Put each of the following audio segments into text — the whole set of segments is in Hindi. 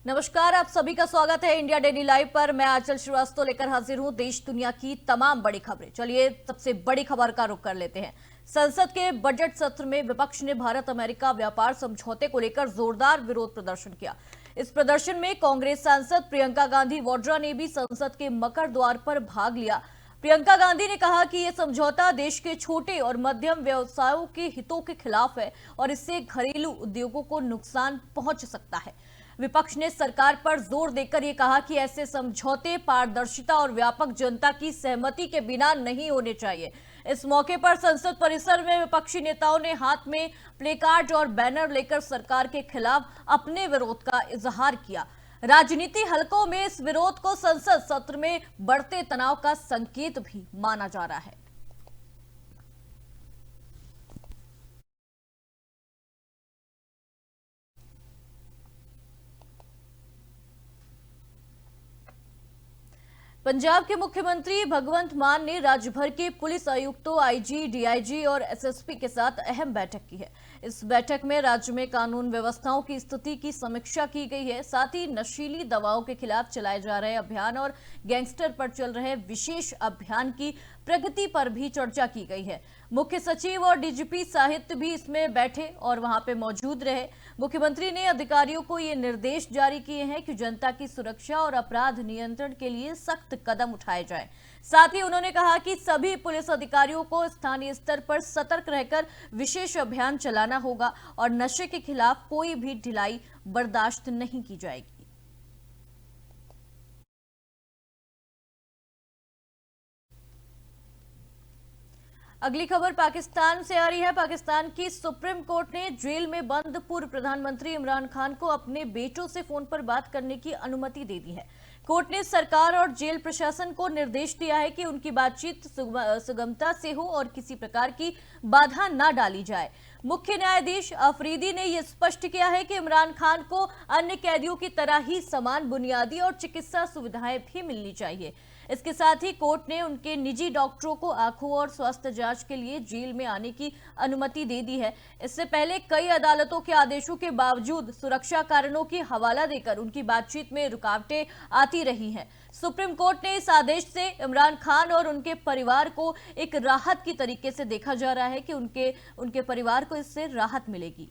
नमस्कार, आप सभी का स्वागत है इंडिया डेली लाइव पर। मैं आंचल श्रीवास्तव लेकर हाजिर हूं देश दुनिया की तमाम बड़ी खबरें। चलिए सबसे बड़ी खबर का रुख कर लेते हैं। संसद के बजट सत्र में विपक्ष ने भारत अमेरिका व्यापार समझौते को लेकर जोरदार विरोध प्रदर्शन किया। इस प्रदर्शन में कांग्रेस सांसद प्रियंका गांधी वाड्रा ने भी संसद के मकर द्वार पर भाग लिया। प्रियंका गांधी ने कहा कि यह समझौता देश के छोटे और मध्यम व्यवसायों के हितों के खिलाफ है और इससे घरेलू उद्योगों को नुकसान पहुंच सकता है। विपक्ष ने सरकार पर जोर देकर यह कहा कि ऐसे समझौते पारदर्शिता और व्यापक जनता की सहमति के बिना नहीं होने चाहिए। इस मौके पर संसद परिसर में विपक्षी नेताओं ने हाथ में प्लेकार्ड और बैनर लेकर सरकार के खिलाफ अपने विरोध का इजहार किया। राजनीति हलकों में इस विरोध को संसद सत्र में बढ़ते तनाव का संकेत भी माना जा रहा है। पंजाब के मुख्यमंत्री भगवंत मान ने राज्य भर के पुलिस आयुक्तों, आईजी, डीआईजी और एसएसपी के साथ अहम बैठक की है। इस बैठक में राज्य में कानून व्यवस्थाओं की स्थिति की समीक्षा की गई है। साथ ही नशीली दवाओं के खिलाफ चलाए जा रहे अभियान और गैंगस्टर पर चल रहे विशेष अभियान की प्रगति पर भी चर्चा की गई है। मुख्य सचिव और डीजीपी साहित्य भी इसमें बैठे और वहां पे मौजूद रहे। मुख्यमंत्री ने अधिकारियों को ये निर्देश जारी किए हैं कि जनता की सुरक्षा और अपराध नियंत्रण के लिए सख्त कदम उठाए जाएं। साथ ही उन्होंने कहा कि सभी पुलिस अधिकारियों को स्थानीय स्तर पर सतर्क रहकर विशेष अभियान चलाना होगा और नशे के खिलाफ कोई भी ढिलाई बर्दाश्त नहीं की जाएगी। अगली खबर पाकिस्तान से आ रही है। पाकिस्तान की सुप्रीम कोर्ट ने जेल में बंद पूर्व प्रधानमंत्री इमरान खान को अपने बेटों से फोन पर बात करने की अनुमति दे दी है। कोर्ट ने सरकार और जेल प्रशासन को निर्देश दिया है कि उनकी बातचीत सुगमता से हो और किसी प्रकार की बाधा न डाली जाए। मुख्य न्यायाधीश अफरीदी ने यह स्पष्ट किया है कि इमरान खान को अन्य कैदियों की तरह ही समान बुनियादी और चिकित्सा सुविधाएं भी मिलनी चाहिए। इसके साथ ही कोर्ट ने उनके निजी डॉक्टरों को आंखों और स्वास्थ्य जांच के लिए जेल में आने की अनुमति दे दी है। इससे पहले कई अदालतों के आदेशों के बावजूद सुरक्षा कारणों की हवाला देकर उनकी बातचीत में रुकावटें आती रही हैं। सुप्रीम कोर्ट ने इस आदेश से इमरान खान और उनके परिवार को एक राहत की तरीके से देखा जा रहा है कि उनके परिवार को इससे राहत मिलेगी।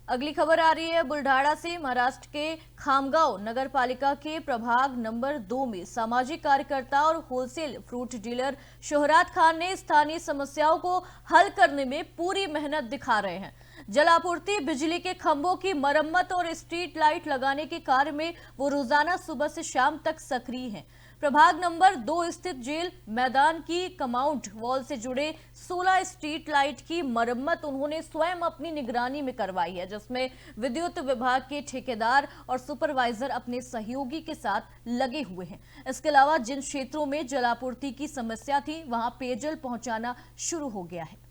अगली खबर आ रही है बुल्ढाड़ा से। महाराष्ट्र के खामगांव नगर पालिका के प्रभाग नंबर 2 में सामाजिक कार्यकर्ता और होलसेल फ्रूट डीलर शोहरात खान ने स्थानीय समस्याओं को हल करने में पूरी मेहनत दिखा रहे हैं। जल आपूर्ति, बिजली के खंभों की मरम्मत और स्ट्रीट लाइट लगाने के कार्य में वो रोजाना सुबह से शाम तक सक्रिय हैं। प्रभाग नंबर 2 स्थित जेल मैदान की कंपाउंड वॉल से जुड़े 16 स्ट्रीट लाइट की मरम्मत उन्होंने स्वयं अपनी निगरानी में करवाई है, जिसमें विद्युत विभाग के ठेकेदार और सुपरवाइजर अपने सहयोगी के साथ लगे हुए हैं। इसके अलावा जिन क्षेत्रों में जलापूर्ति की समस्या थी वहां पेयजल पहुंचाना शुरू हो गया है।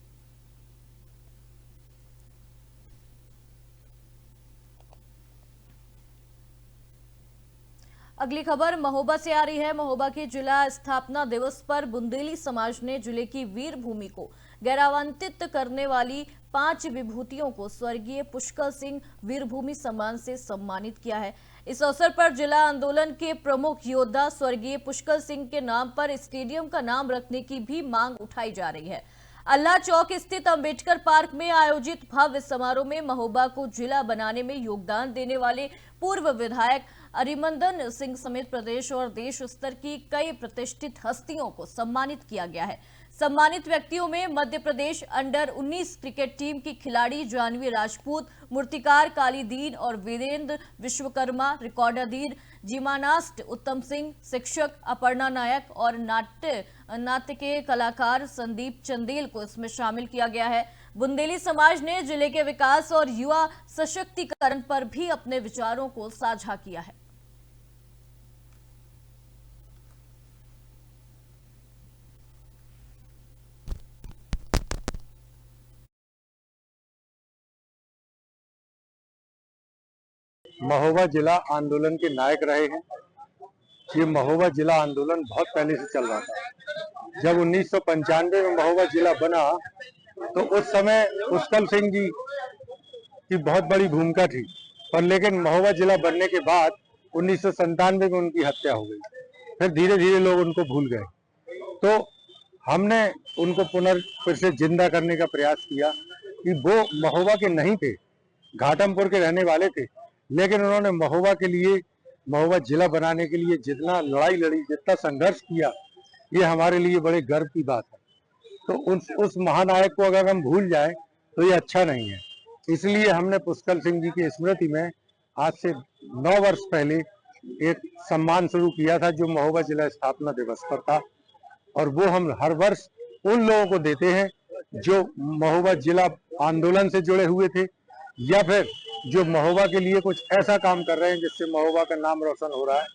अगली खबर महोबा से आ रही है। महोबा के जिला स्थापना दिवस पर बुंदेली समाज ने जिले की वीर भूमि को गौरवान्वित करने वाली 5 विभूतियों को स्वर्गीय पुष्कर सिंह वीरभूमि सम्मान से सम्मानित किया है। इस अवसर पर जिला आंदोलन के प्रमुख योद्धा स्वर्गीय पुष्कर सिंह के नाम पर स्टेडियम का नाम रखने की भी मांग उठाई जा रही है। अल्लाह चौक स्थित अंबेडकर पार्क में आयोजित भव्य समारोह में महोबा को जिला बनाने में योगदान देने वाले पूर्व विधायक अरिमर्दन सिंह समेत प्रदेश और देश स्तर की कई प्रतिष्ठित हस्तियों को सम्मानित किया गया है। सम्मानित व्यक्तियों में Madhya Pradesh under 19 cricket team की खिलाड़ी जानवी राजपूत, मूर्तिकार कालीदीन और वीरेंद्र विश्वकर्मा, रिकॉर्डरधीर जिमानास्ट उत्तम सिंह, शिक्षक अपर्णा नायक और नाट्य के कलाकार संदीप चंदेल को इसमें शामिल किया गया है। बुंदेली समाज ने जिले के विकास और युवा सशक्तिकरण पर भी अपने विचारों को साझा किया है। महोबा जिला आंदोलन के नायक रहे हैं। ये महोबा जिला आंदोलन बहुत पहले से चल रहा था। जब 1995 में महोबा जिला बना तो उस समय पुष्कर सिंह जी की बहुत बड़ी भूमिका थी, पर लेकिन महोबा जिला बनने के बाद 1997 में उनकी हत्या हो गई। फिर धीरे धीरे लोग उनको भूल गए। तो हमने उनको फिर से जिंदा करने का प्रयास किया कि वो महोबा के नहीं थे, घाटमपुर के रहने वाले थे, लेकिन उन्होंने महोबा के लिए, महोबा जिला बनाने के लिए जितना लड़ाई लड़ी, जितना संघर्ष किया, ये हमारे लिए बड़े गर्व की बात है। तो उस महानायक को अगर हम भूल जाएं तो ये अच्छा नहीं है। इसलिए हमने पुष्कर सिंह जी की स्मृति में आज से 9 वर्ष पहले एक सम्मान शुरू किया था, जो महोबा जिला स्थापना दिवस पर था, और वो हम हर वर्ष उन लोगों को देते हैं जो महोबा जिला आंदोलन से जुड़े हुए थे, या फिर जो महोबा के लिए कुछ ऐसा काम कर रहे हैं जिससे महोबा का नाम रोशन हो रहा है।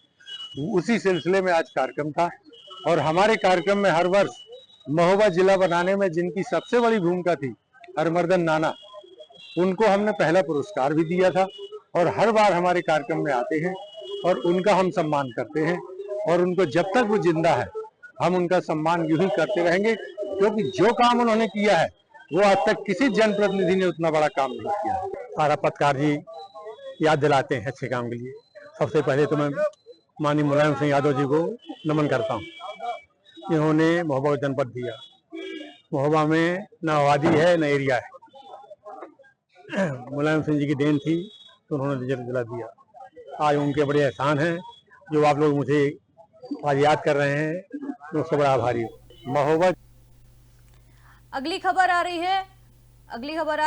उसी सिलसिले में आज कार्यक्रम था, और हमारे कार्यक्रम में हर वर्ष महोबा जिला बनाने में जिनकी सबसे बड़ी भूमिका थी, हरमर्दन नाना, उनको हमने पहला पुरस्कार भी दिया था, और हर बार हमारे कार्यक्रम में आते हैं और उनका हम सम्मान करते हैं, और उनको जब तक वो जिंदा है हम उनका सम्मान यूं ही करते रहेंगे, क्योंकि जो काम उन्होंने किया है वो आज तक किसी जनप्रतिनिधि ने उतना बड़ा काम नहीं किया है। सारा पत्रकार जी याद दिलाते हैं अच्छे काम के लिए। सबसे पहले तो मैं माननीय मुलायम सिंह यादव जी को नमन करता हूँ, इन्होंने महोबा को जनपद दिया। महोबा में न आबादी है न एरिया है, मुलायम सिंह जी की देन थी तो उन्होंने रिजल्ट दिला दिया। आज उनके बड़े एहसान हैं, जो आप लोग मुझे आज याद कर रहे हैं, मैं उसका बड़ा आभारी हूँ। महोबा अगली खबर आ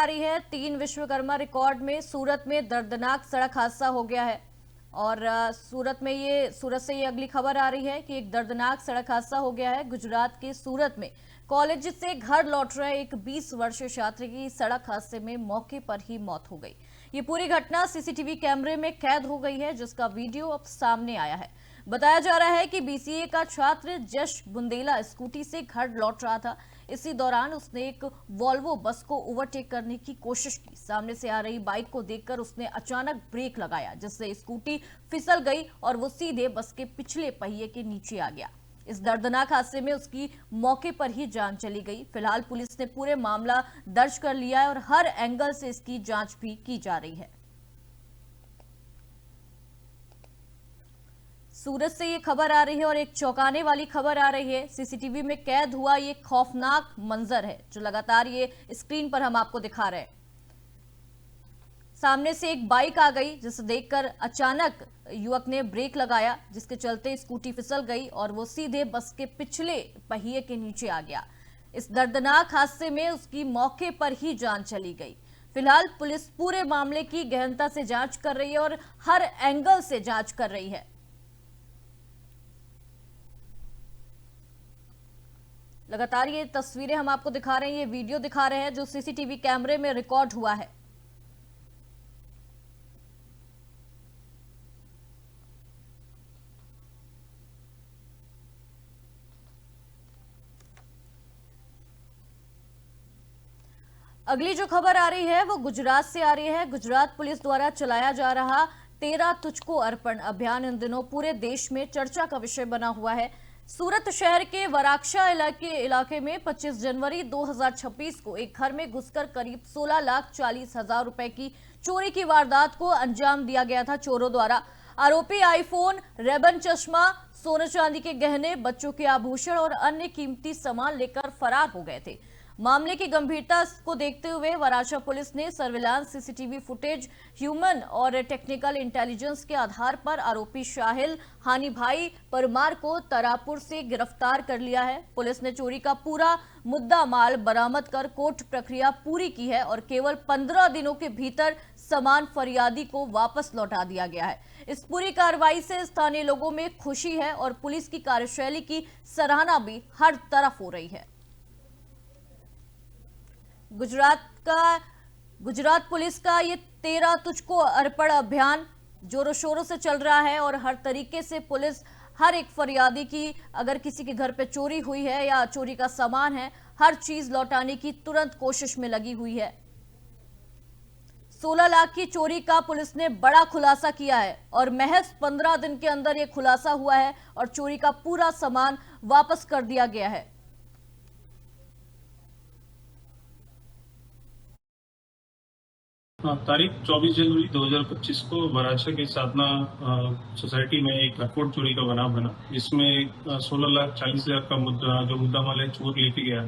रही है 3 विश्वकर्मा रिकॉर्ड में सूरत में दर्दनाक सड़क हादसा हो गया है। और सूरत से ये अगली खबर आ रही है कि एक दर्दनाक सड़क हादसा हो गया है। गुजरात के सूरत में कॉलेज से घर लौट रहे एक 20 वर्षीय छात्र की सड़क हादसे में मौके पर ही मौत हो गई। ये पूरी घटना सीसीटीवी कैमरे में कैद हो गई है, जिसका वीडियो अब सामने आया है। बताया जा रहा है कि बीसीए का छात्र जश बुंदेला स्कूटी से घर लौट रहा था। इसी दौरान उसने एक वॉल्वो बस को ओवरटेक करने की कोशिश की। सामने से आ रही बाइक को देखकर उसने अचानक ब्रेक लगाया, जिससे स्कूटी फिसल गई और वो सीधे बस के पिछले पहिए के नीचे आ गया। इस दर्दनाक हादसे में उसकी मौके पर ही जान चली गई। फिलहाल पुलिस ने पूरे मामला दर्ज कर लिया है और हर एंगल से इसकी जांच भी की जा रही है। सूरत से ये खबर आ रही है और एक चौंकाने वाली खबर आ रही है। सीसीटीवी में कैद हुआ ये खौफनाक मंजर है, जो लगातार ये स्क्रीन पर हम आपको दिखा रहे हैं। सामने से एक बाइक आ गई, जिसे देखकर अचानक युवक ने ब्रेक लगाया, जिसके चलते स्कूटी फिसल गई और वो सीधे बस के पिछले पहिए के नीचे आ गया। इस दर्दनाक हादसे में उसकी मौके पर ही जान चली गई। फिलहाल पुलिस पूरे मामले की गहनता से जांच कर रही है और हर एंगल से जांच कर रही है। लगातार ये तस्वीरें हम आपको दिखा रहे हैं, ये वीडियो दिखा रहे हैं जो सीसीटीवी कैमरे में रिकॉर्ड हुआ है। अगली जो खबर आ रही है वो गुजरात से आ रही है। गुजरात पुलिस द्वारा चलाया जा रहा 13 तुझको अर्पण अभियान इन दिनों पूरे देश में चर्चा का विषय बना हुआ है। सूरत शहर के वराक्षा इलाके में 25 जनवरी 2026 को एक घर में घुसकर करीब 16,40,000 रुपए की चोरी की वारदात को अंजाम दिया गया था चोरों द्वारा। आरोपी आईफोन, रेबन चश्मा, सोने चांदी के गहने, बच्चों के आभूषण और अन्य कीमती सामान लेकर फरार हो गए थे। मामले की गंभीरता को देखते हुए वराछा पुलिस ने सर्विलांस, सीसीटीवी फुटेज, ह्यूमन और टेक्निकल इंटेलिजेंस के आधार पर आरोपी शाहिल हानी भाई परमार को तारापुर से गिरफ्तार कर लिया है। पुलिस ने चोरी का पूरा मुद्दा माल बरामद कर कोर्ट प्रक्रिया पूरी की है और केवल 15 दिनों के भीतर सामान फरियादी को वापस लौटा दिया गया है। इस पूरी कार्रवाई से स्थानीय लोगों में खुशी है और पुलिस की कार्यशैली की सराहना भी हर तरफ हो रही है। गुजरात पुलिस का ये 13 तुझको अर्पण अभियान जोरों शोरों से चल रहा है और हर तरीके से पुलिस हर एक फरियादी की, अगर किसी के घर पे चोरी हुई है या चोरी का सामान है, हर चीज लौटाने की तुरंत कोशिश में लगी हुई है। 16 लाख की चोरी का पुलिस ने बड़ा खुलासा किया है और महज 15 दिन के अंदर यह खुलासा हुआ है और चोरी का पूरा सामान वापस कर दिया गया है। तारीख 24 जनवरी 2025 को बराचा के साधना सोसाइटी में एक एयरपोर्ट चोरी का बनाव बना, जिसमें 16,40,000 का मुद्दा माल है चोर लेके गया।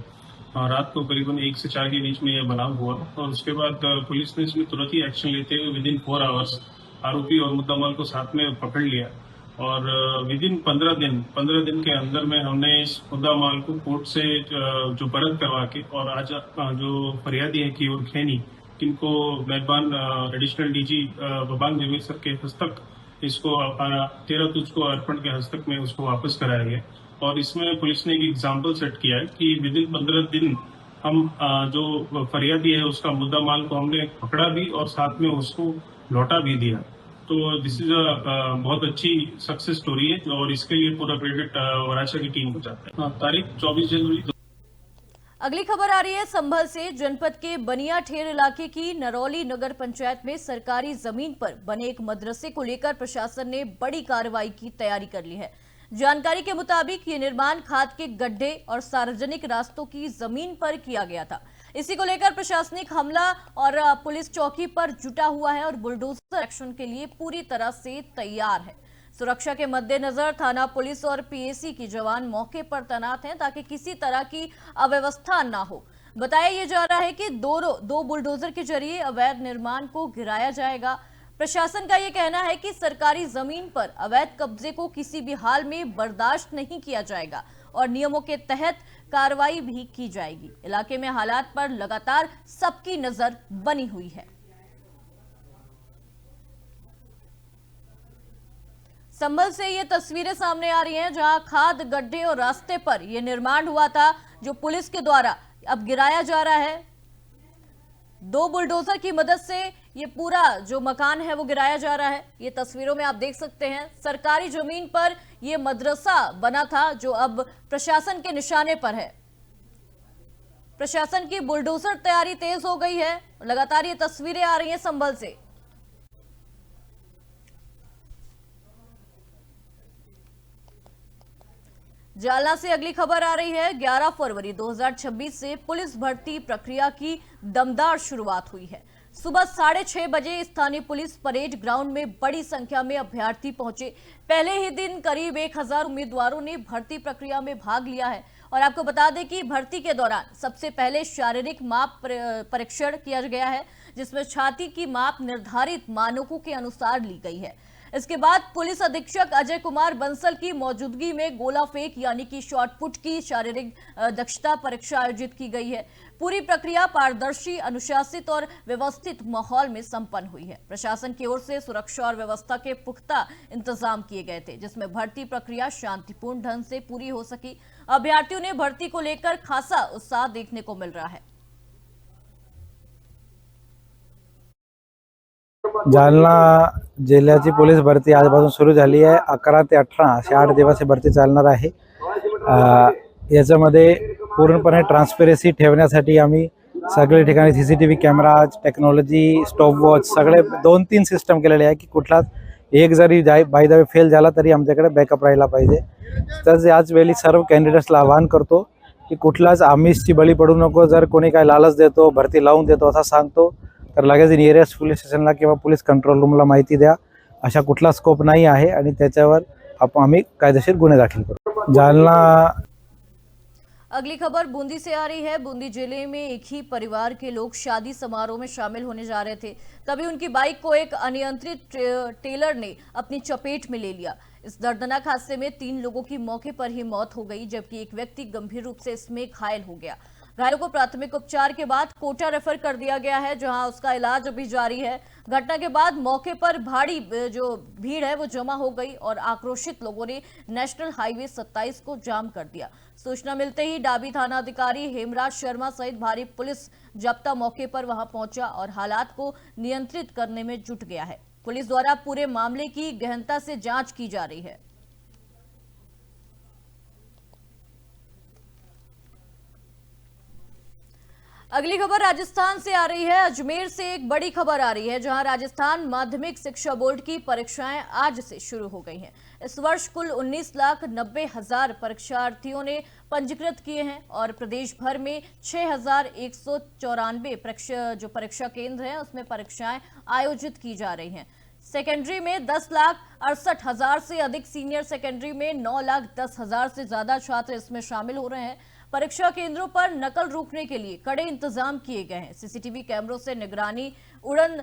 रात को करीबन 1 से 4 के बीच में यह बनाव हुआ और उसके बाद पुलिस ने इसमें तुरंत ही एक्शन लेते हुए विदिन 4 आवर्स आरोपी और मुद्दा माल को साथ में पकड़ लिया और विदिन 15 दिन के अंदर में हमने इस मुद्दा माल को कोर्ट से जो बरामद करवा के और आज जो फरियादी है की और खैनी इनको मेहरबान एडिशनल डीजी बबांग जमीर सर के हस्तक इसको 13 तुझ को अर्पण के हस्तक में उसको वापस कराया गया और इसमें पुलिस ने एक एग्जाम्पल सेट किया है कि विदिन 15 दिन हम जो फरियादी है उसका मुद्दा माल को हमने पकड़ा भी और साथ में उसको लौटा भी दिया। तो दिस इज बहुत अच्छी सक्सेस स्टोरी है और इसके लिए पूरा क्रेडिट वराचा की टीम को जाता है। तारीख 24 जनवरी। अगली खबर आ रही है संभल से। जनपद के बनियाठेर इलाके की नरौली नगर पंचायत में सरकारी जमीन पर बने एक मदरसे को लेकर प्रशासन ने बड़ी कार्रवाई की तैयारी कर ली है। जानकारी के मुताबिक ये निर्माण खाद के गड्ढे और सार्वजनिक रास्तों की जमीन पर किया गया था। इसी को लेकर प्रशासनिक हमला और पुलिस चौकी पर जुटा हुआ है और बुलडोजर एक्शन के लिए पूरी तरह से तैयार है। सुरक्षा के मद्देनजर थाना पुलिस और पीएसी की जवान मौके पर तैनात हैं ताकि किसी तरह की अव्यवस्था ना हो। बताया यह जा रहा है कि दो बुलडोजर के जरिए अवैध निर्माण को गिराया जाएगा। प्रशासन का यह कहना है कि सरकारी जमीन पर अवैध कब्जे को किसी भी हाल में बर्दाश्त नहीं किया जाएगा और नियमों के तहत कार्रवाई भी की जाएगी। इलाके में हालात पर लगातार सबकी नजर बनी हुई है। संभल से ये तस्वीरें सामने आ रही हैं जहां खाद गड्ढे और रास्ते पर यह निर्माण हुआ था जो पुलिस के द्वारा अब गिराया जा रहा है। 2 बुलडोजर की मदद से ये पूरा जो मकान है वो गिराया जा रहा है। ये तस्वीरों में आप देख सकते हैं सरकारी जमीन पर ये मदरसा बना था जो अब प्रशासन के निशाने पर है। प्रशासन की बुलडोजर तैयारी तेज हो गई है। लगातार ये तस्वीरें आ रही हैं संभल से। जालना से अगली खबर आ रही है। 11 फरवरी 2026 से पुलिस भर्ती प्रक्रिया की दमदार शुरुआत हुई है। सुबह 6:30 बजे स्थानीय पुलिस परेड ग्राउंड में बड़ी संख्या में अभ्यर्थी पहुंचे। पहले ही दिन करीब 1000 उम्मीदवारों ने भर्ती प्रक्रिया में भाग लिया है और आपको बता दें कि भर्ती के दौरान सबसे पहले शारीरिक माप परीक्षण किया गया है जिसमें छाती की माप निर्धारित मानकों के अनुसार ली गई है। इसके बाद पुलिस अधीक्षक अजय कुमार बंसल की मौजूदगी में गोला फेंक यानी कि शॉटपुट की शारीरिक दक्षता परीक्षा आयोजित की गई है। पूरी प्रक्रिया पारदर्शी, अनुशासित और व्यवस्थित माहौल में संपन्न हुई है। प्रशासन की ओर से सुरक्षा और व्यवस्था के पुख्ता इंतजाम किए गए थे जिसमें भर्ती प्रक्रिया शांतिपूर्ण ढंग से पूरी हो सकी। अभ्यर्थियों ने भर्ती को लेकर खासा उत्साह देखने को मिल रहा है। जालना जिल्ह्याची पोलीस भरती आजपासून सुरू झाली आहे। 11 ते 18 असे 8 दिवस ही भरती चालणार आहे। याच्यामध्ये पूर्णपणे ट्रान्सपरन्सी ठेवण्यासाठी आम्ही सगळे ठिकाणी सीसीटीव्ही कॅमेरा, टेक्नॉलॉजी, स्टॉपवॉच सगळे 2-3 सिस्टम केलेले आहे की कुठलाच एक जरी बाय द वे फेल झाला तरी आमच्याकडे बॅकअप राहिला पाहिजे। तर याच वेळी सर्व कॅन्डिडेट्सला आवाहन करतो की कुठलाच आमिषची बळी पडू नको। जर कोणी काय लालच देतो, भरती लावून देतो असा सांगतो तर लगेच नियरेस्ट पोलीस स्टेशनला किंवा पोलीस कंट्रोल रूमला माहिती द्या। अशा कुठला स्कोप नाही आहे आणि त्याच्यावर आम्ही कायदेशीर गुन्हे दाखल करू। जालना अगली खबर बूंदी से आ रही है। बूंदी जिले में एक ही परिवार के लोग शादी समारोह में शामिल होने जा रहे थे, तभी उनकी बाइक को एक अनियंत्रित टेलर ने अपनी चपेट में ले लिया। इस दर्दनाक हादसे में 3 लोगों की मौके पर ही मौत हो गई जबकि एक व्यक्ति गंभीर रूप से इसमें घायल हो गया। घायलों को प्राथमिक उपचार के बाद कोटा रेफर कर दिया गया है जहां उसका इलाज अभी जारी है। घटना के बाद मौके पर भारी जो भीड़ है वो जमा हो गई और आक्रोशित लोगों ने नेशनल हाईवे 27 को जाम कर दिया। सूचना मिलते ही डाबी थाना अधिकारी हेमराज शर्मा सहित भारी पुलिस जाब्ता मौके पर वहां पहुंचा और हालात को नियंत्रित करने में जुट गया है। पुलिस द्वारा पूरे मामले की गहनता से जांच की जा रही है। अगली खबर राजस्थान से आ रही है। अजमेर से एक बड़ी खबर आ रही है जहां राजस्थान माध्यमिक शिक्षा बोर्ड की परीक्षाएं आज से शुरू हो गई हैं। इस वर्ष कुल 19,90,000 परीक्षार्थियों ने पंजीकृत किए हैं और प्रदेश भर में 6,194 परीक्षा केंद्र हैं उसमें परीक्षाएं आयोजित की जा रही हैं। सेकेंडरी में 10,68,000 से अधिक, सीनियर सेकेंडरी में 9,10,000 से ज्यादा छात्र इसमें शामिल हो रहे हैं। परीक्षा केंद्रों पर नकल रोकने के लिए कड़े इंतजाम किए गए हैं। सीसीटीवी कैमरों से निगरानी, उड़न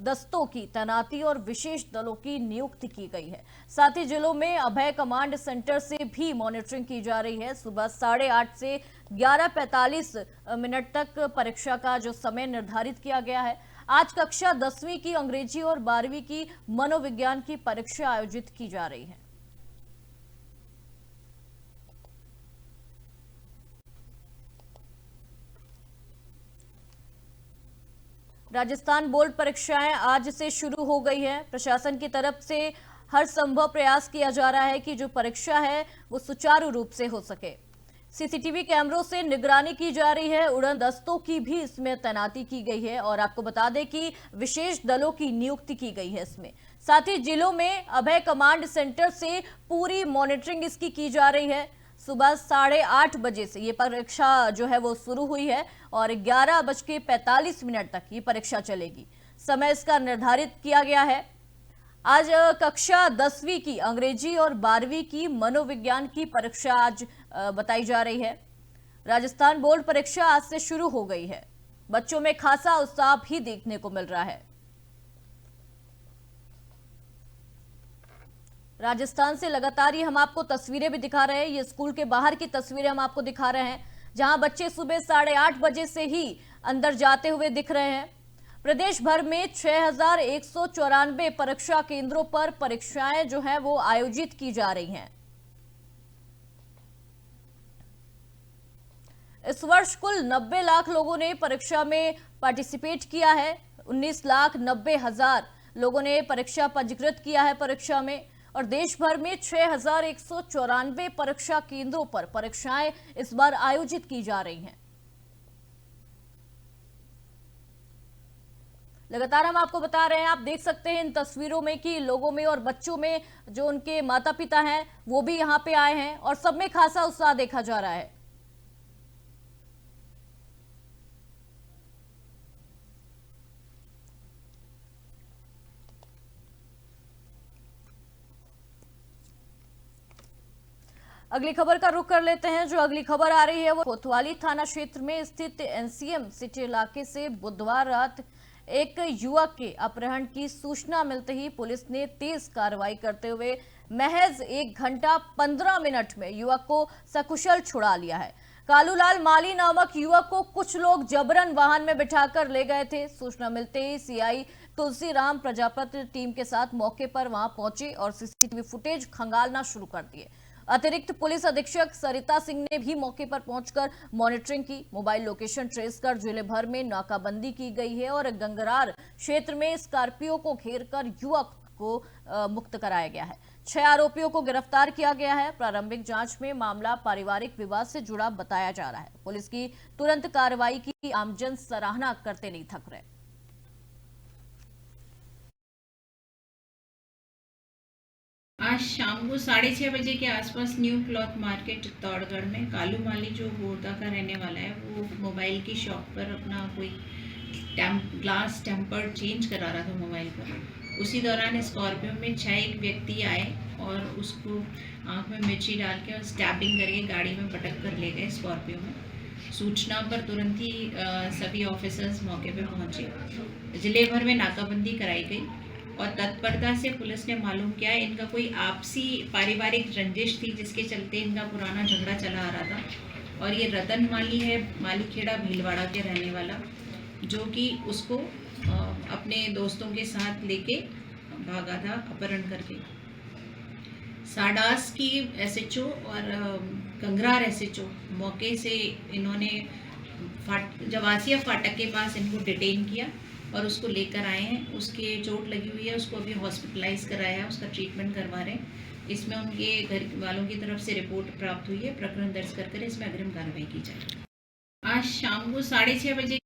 दस्तों की तैनाती और विशेष दलों की नियुक्ति की गई है। साथ ही जिलों में अभय कमांड सेंटर से भी मॉनिटरिंग की जा रही है। सुबह 8:30 से 11:45 तक परीक्षा का जो समय निर्धारित किया गया है। आज कक्षा 10वीं की अंग्रेजी और 12वीं की मनोविज्ञान की परीक्षा आयोजित की जा रही है। राजस्थान बोर्ड परीक्षाएं आज से शुरू हो गई है। प्रशासन की तरफ से हर संभव प्रयास किया जा रहा है कि जो परीक्षा है वो सुचारू रूप से हो सके। सीसीटीवी कैमरों से निगरानी की जा रही है, उड़न दस्तों की भी इसमें तैनाती की गई है और आपको बता दें कि विशेष दलों की नियुक्ति की गई है इसमें। साथ ही जिलों में अभय कमांड सेंटर से पूरी मॉनिटरिंग इसकी की जा रही है। सुबह 8:30 बजे से ये परीक्षा जो है वो शुरू हुई है और 11:45 तक ये परीक्षा चलेगी। समय इसका निर्धारित किया गया है। आज कक्षा 10वीं की अंग्रेजी और 12वीं की मनोविज्ञान की परीक्षा आज बताई जा रही है। राजस्थान बोर्ड परीक्षा आज से शुरू हो गई है। बच्चों में खासा उत्साह भी देखने को मिल रहा है। राजस्थान से लगातार ये हम आपको तस्वीरें भी दिखा रहे हैं। ये स्कूल के बाहर की तस्वीरें हम आपको दिखा रहे हैं, जहां बच्चे सुबह 8:30 बजे से ही अंदर जाते हुए दिख रहे हैं। प्रदेश भर में 6,194 परीक्षा केंद्रों पर परीक्षाएं जो है वो आयोजित की जा रही हैं। इस वर्ष कुल 90 लाख लोगों ने परीक्षा में पार्टिसिपेट किया है। 19,90,000 लोगों ने परीक्षा पंजीकृत किया है परीक्षा में और देश भर में 6,194 परीक्षा केंद्रों पर परीक्षाएं इस बार आयोजित की जा रही हैं। लगातार हम आपको बता रहे हैं, आप देख सकते हैं इन तस्वीरों में कि लोगों में और बच्चों में जो उनके माता पिता हैं वो भी यहां पे आए हैं और सब में खासा उत्साह देखा जा रहा है। अगली खबर का रुख कर लेते हैं। जो अगली खबर आ रही है वो कोतवाली थाना क्षेत्र में स्थित एनसीएम सिटी इलाके से बुधवार रात एक युवक के अपहरण की सूचना मिलते ही पुलिस ने तेज कार्रवाई करते हुए महज 1 घंटा 15 मिनट में युवक को सकुशल छुड़ा लिया है। कालूलाल माली नामक युवक को कुछ लोग जबरन वाहन में बिठाकर ले गए थे। सूचना मिलते ही सीआई तुलसीराम प्रजापति टीम के साथ मौके पर वहां पहुंचे और सीसीटीवी फुटेज खंगालना शुरू कर दिए। अतिरिक्त पुलिस अधीक्षक सरिता सिंह ने भी मौके पर पहुंचकर मॉनिटरिंग की। मोबाइल लोकेशन ट्रेस कर जिले भर में नाकाबंदी की गई है और गंगरार क्षेत्र में स्कॉर्पियो को घेरकर युवक को मुक्त कराया गया है। 6 आरोपियों को गिरफ्तार किया गया है। प्रारंभिक जांच में मामला पारिवारिक विवाद से जुड़ा बताया जा रहा है। पुलिस की तुरंत कार्रवाई की आमजन सराहना करते नहीं थक रहे। आज शाम को 6:30 बजे के आसपास न्यू क्लॉथ मार्केट चित्तौड़गढ़ में कालू माली जो बोरदा का रहने वाला है वो मोबाइल की शॉप पर अपना कोई ग्लास टेम्पर चेंज करा रहा था मोबाइल पर। उसी दौरान स्कॉर्पियो में 6 व्यक्ति आए और उसको आंख में मिर्ची डाल के और स्टैबिंग करके गाड़ी में पटक कर ले गए स्कॉर्पियो में। सूचना पर तुरंत ही सभी ऑफिसर्स मौके पर पहुंचे। जिले भर में नाकाबंदी कराई गई और तत्परता से पुलिस ने मालूम किया इनका कोई आपसी पारिवारिक रंजिश थी जिसके चलते इनका पुराना झगड़ा चला आ रहा था। और ये रतन माली है, मालीखेड़ा भीलवाड़ा के रहने वाला, जो कि उसको अपने दोस्तों के साथ लेके भागा था अपहरण करके। साडास की एसएचओ और गंगरार एसएचओ मौके से इन्होंने जवासिया फाटक के पास इनको डिटेन किया और उसको लेकर आए हैं। उसके चोट लगी हुई है, उसको अभी हॉस्पिटलाइज कराया है, उसका ट्रीटमेंट करवा रहे हैं। इसमें उनके घर वालों की तरफ से रिपोर्ट प्राप्त हुई है। प्रकरण दर्ज कर इसमें अग्रिम कार्रवाई की जाए। आज शाम को 6:30 बजे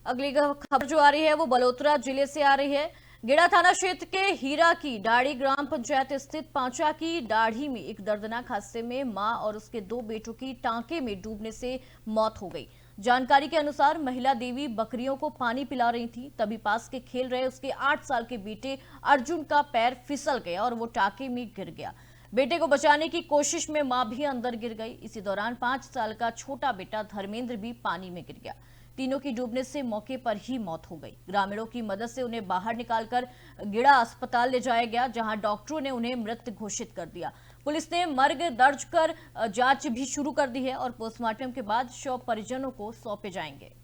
अगली खबर जो आ रही है वो बलोत्रा जिले से आ रही है। गेड़ा थाना क्षेत्र के हीरा की डाड़ी ग्राम पंचायत स्थित पांचा की दाढ़ी में एक दर्दनाक हादसे में मां और उसके 2 बेटों की टांके में डूबने से मौत हो गई। जानकारी के अनुसार महिला देवी बकरियों को पानी पिला रही थी, तभी पास के खेल रहे उसके 8 साल के बेटे अर्जुन का पैर फिसल गया और वो टांके में गिर गया। बेटे को बचाने की कोशिश में मां भी अंदर गिर गई। इसी दौरान 5 साल का छोटा बेटा धर्मेंद्र भी पानी में गिर गया। तीनों की डूबने से मौके पर ही मौत हो गई। ग्रामीणों की मदद से उन्हें बाहर निकालकर गेड़ा अस्पताल ले जाया गया, जहां डॉक्टरों ने उन्हें मृत घोषित कर दिया। पुलिस ने मर्ग दर्ज कर जांच भी शुरू कर दी है और पोस्टमार्टम के बाद शव परिजनों को सौंपे जाएंगे।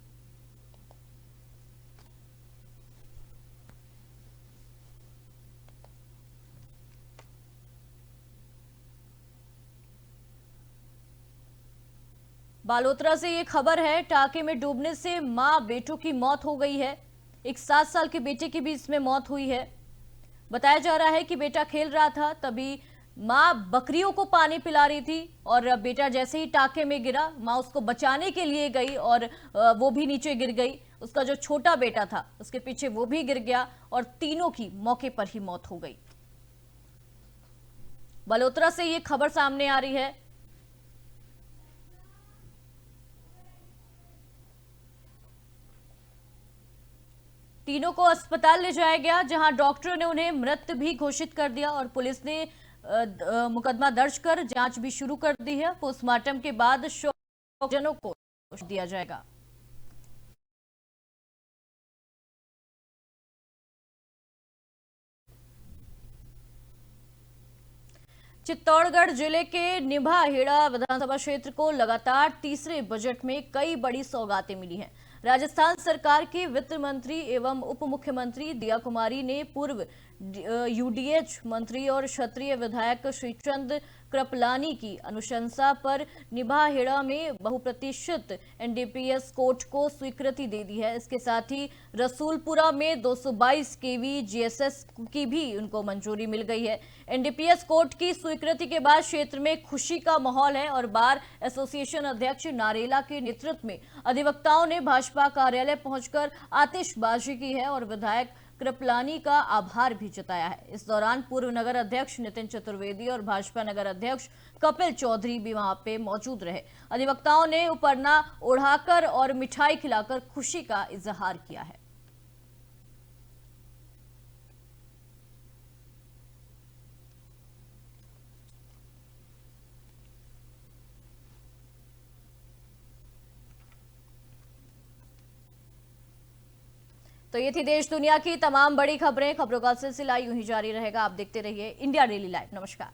बालोतरा से ये खबर है, टांके में डूबने से मां बेटों की मौत हो गई है। एक 7 साल के बेटे की भी इसमें मौत हुई है। बताया जा रहा है कि बेटा खेल रहा था, तभी मां बकरियों को पानी पिला रही थी और बेटा जैसे ही टांके में गिरा, मां उसको बचाने के लिए गई और वो भी नीचे गिर गई। उसका जो छोटा बेटा था उसके पीछे वो भी गिर गया और तीनों की मौके पर ही मौत हो गई। बलोतरा से ये खबर सामने आ रही है। तीनों को अस्पताल ले जाया गया, जहां डॉक्टरों ने उन्हें मृत भी घोषित कर दिया और पुलिस ने मुकदमा दर्ज कर जांच भी शुरू कर दी है। पोस्टमार्टम के बाद शव परिजनों को दिया जाएगा। चित्तौड़गढ़ जिले के निभाहेड़ा विधानसभा क्षेत्र को लगातार तीसरे बजट में कई बड़ी सौगातें मिली हैं। राजस्थान सरकार के वित्त मंत्री एवं उप मुख्यमंत्री दिया कुमारी ने पूर्व यूडीएच मंत्री और क्षत्रिय विधायक श्रीचंद कृपलानी की अनुशंसा पर निभाहेड़ा में बहुप्रतीक्षित एनडीपीएस कोर्ट को स्वीकृति दे दी है। इसके साथ ही रसूलपुरा में 222 केवी जीएसएस की भी उनको मंजूरी मिल गई है। एनडीपीएस कोर्ट की स्वीकृति के बाद क्षेत्र में खुशी का माहौल है और बार एसोसिएशन अध्यक्ष नारेला के नेतृत्व में अधिवक्ताओं ने भाजपा कार्यालय पहुंचकर आतिशबाजी की है और विधायक कृपलानी का आभार भी जताया है। इस दौरान पूर्व नगर अध्यक्ष नितिन चतुर्वेदी और भाजपा नगर अध्यक्ष कपिल चौधरी भी वहां पे मौजूद रहे। अधिवक्ताओं ने उपरना ओढ़ाकर और मिठाई खिलाकर खुशी का इजहार किया है। तो ये थी देश दुनिया की तमाम बड़ी खबरें। खबरों का सिलसिला यूं ही जारी रहेगा। आप देखते रहिए इंडिया डेली लाइव। नमस्कार।